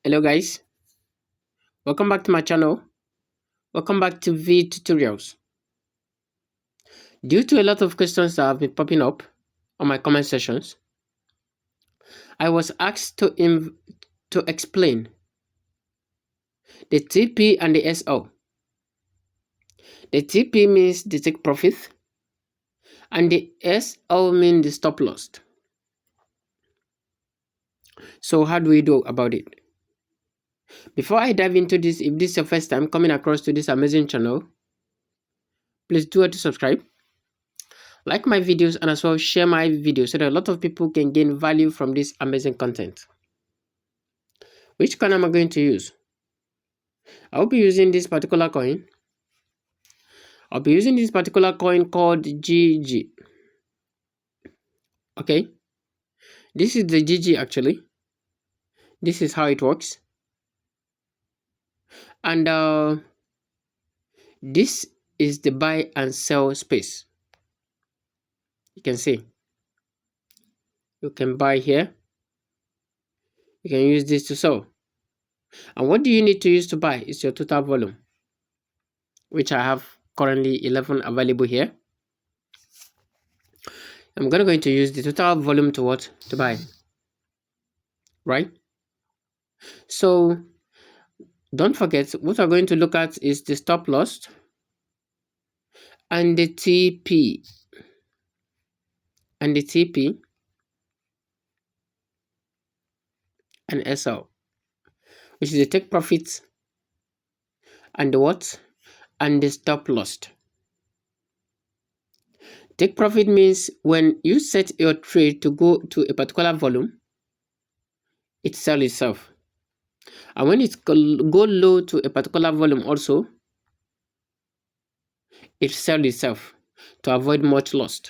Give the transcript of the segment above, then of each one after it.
Hello guys, welcome back to my channel. Welcome back to V tutorials. Due to a lot of questions that have been popping up on my comment sections, I was asked to explain the TP and the SO. The TP means the take profit and the SO means the stop loss. So how do we do about it? Before I dive into this, if this is your first time coming across to this amazing channel, please do to subscribe, like my videos, and as well share my videos so that a lot of people can gain value from this amazing content. Which coin am I going to use? I'll be using this particular coin. I'll be using this particular coin called GG. Okay, this is the GG actually. This is how it works. And this is the buy and sell space. You can see. You can buy here. You can use this to sell. And what do you need to use to buy? It's your total volume, which I have currently 11 available here. I'm going to use the total volume to what? To buy. Right? So don't forget, what we're going to look at is the stop loss and the TP. And the TP and SL, which is the take profit and the what? And the stop loss. Take profit means when you set your trade to go to a particular volume, it sells itself. And when it go low to a particular volume also, it sells itself to avoid much loss.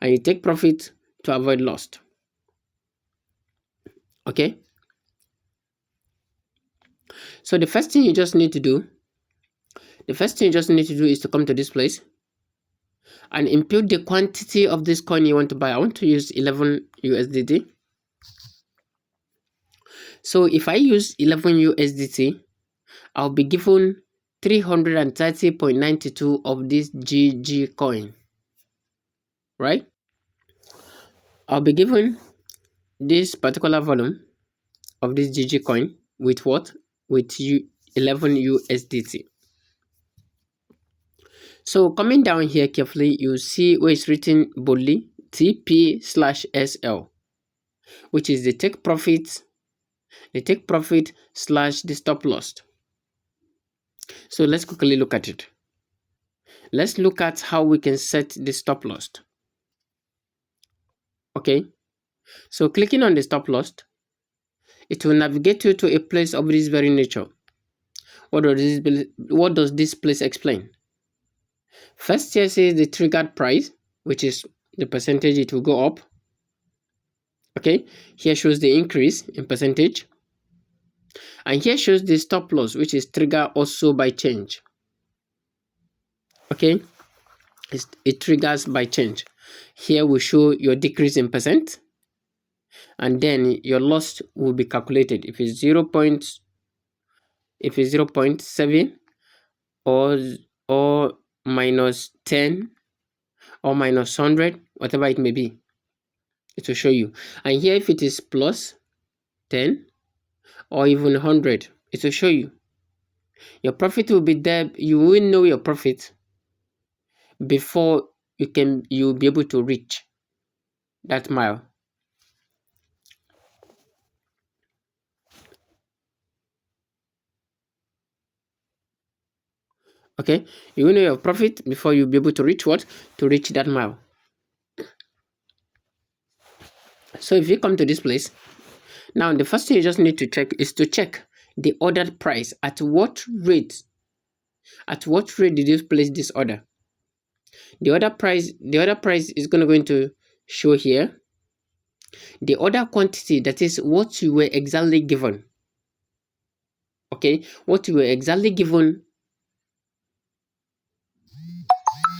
And you take profit to avoid loss. Okay? So the first thing you just need to do is to come to this place and input the quantity of this coin you want to buy. I want to use 11 USDT. So if I use 11 USDT, I'll be given 330.92 of this GG coin. Right? I'll be given this particular volume of this GG coin with what? With 11 USDT. So coming down here carefully, you see where it's written boldly TP/SL, which is the take profit slash the stop loss. So let's quickly look at it. Let's look at how we can set the stop loss. Okay, so clicking on the stop loss, it will navigate you to a place of this very nature. What does this place explain? First, here says the triggered price, which is the percentage it will go up. Okay, here shows the increase in percentage. And here shows the stop loss, which is triggered also by change. Okay, it triggers by change. Here will show your decrease in percent, and then your loss will be calculated. If it's 0.7 or minus 10 or minus 100, whatever it may be, it will show you. And here, if it is plus 10 or even 100, it will show you. Your profit will be there. You will know your profit before you'll be able to reach that mile. Okay, you will know your profit before you'll be able to reach what? To reach that mile. So if you come to this place, now the first thing you just need to check is to check the ordered price. At what rate did you place this order? The order price is going to show here. The order quantity, that is what you were exactly given. Okay, what you were exactly given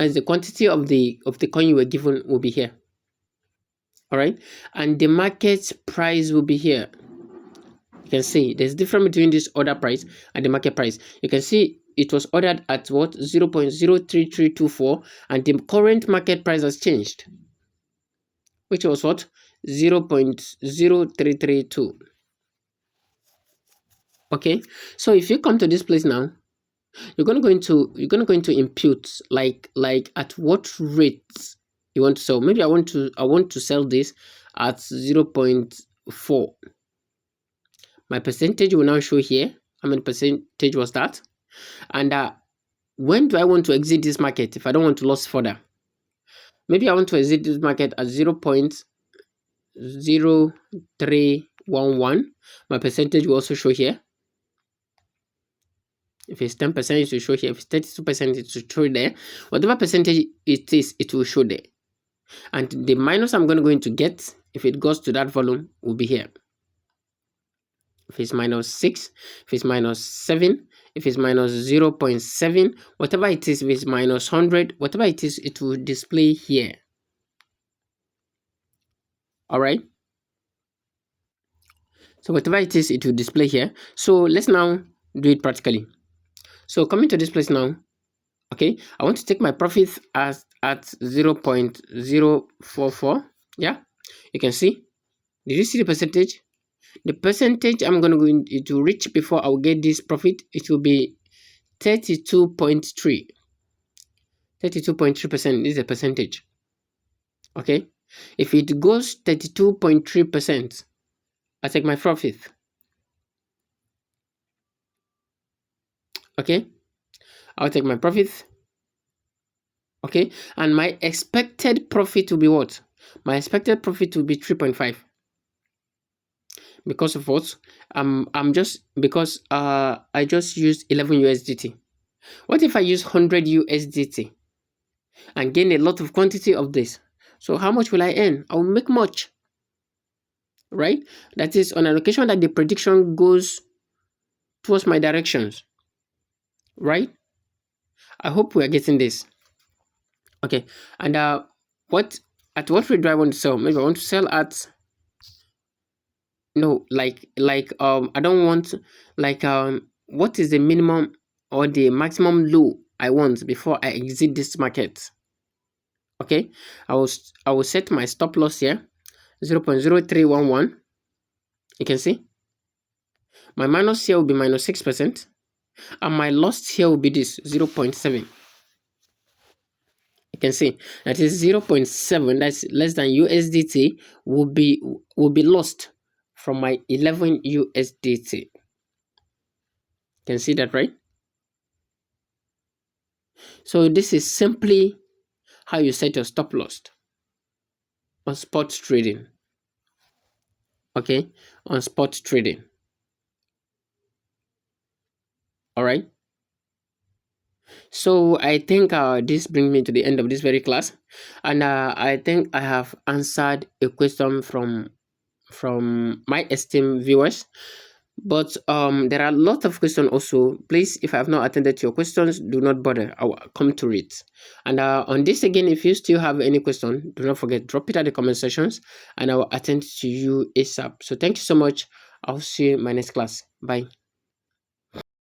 as the quantity of the coin you were given will be here. All right, and the market price will be here. You can see there's difference between this order price and the market price. You can see it was ordered at what, 0.03324, and the current market price has changed, which was what, 0.0332. Okay, so if you come to this place now, you're gonna go into impute, like at what rate you want to sell. Maybe I want to sell this at 0.4. My percentage will now show here. How many percentage was that? And when do I want to exit this market if I don't want to lose further? Maybe I want to exit this market at 0.0311. My percentage will also show here. If it's 10%, it will show here. If it's 32%, it will show there. Whatever percentage it is, it will show there. And the minus I'm going to get, if it goes to that volume, will be here. If it's -6, if it's -7, if it's -0.7, whatever it is, if it's -100, whatever it is, it will display here. All right. So whatever it is, it will display here. So let's now do it practically. So coming to this place now, okay, I want to take my profit at 0.044. Yeah, you can see. Did you see the percentage? The percentage I'm going to go to reach before I'll get this profit, it will be 32.3. 32.3% is the percentage. Okay, if it goes 32.3%, I take my profit. Okay, I'll take my profit. Okay, and my expected profit will be what? My expected profit will be 3.5. Because of what? Because I just used 11 USDT. What if I use 100 USDT and gain a lot of quantity of this? So how much will I earn? I will make much, right? That is on an occasion that the prediction goes towards my directions, right? I hope we are getting this. Okay, and at what rate do I want to sell? Maybe I want to sell at, no, I don't want, what is the minimum or the maximum low I want before I exit this market? Okay, I will set my stop loss here, 0.0311. You can see my minus here will be -6%, and my loss here will be this 0.7. You can see that is 0.7, that's less than USDT, will be lost from my 11 USDT. You can see that, right? So this is simply how you set your stop loss on spot trading. Okay, on spot trading. All right. So I think this brings me to the end of this very class, and I think I have answered a question from my esteemed viewers. But there are a lot of questions also. Please, if I have not attended to your questions, do not bother. I will come to it. And on this again, if you still have any question, do not forget, drop it at the comment sections, and I will attend to you ASAP. So thank you so much. I'll see you in my next class. Bye.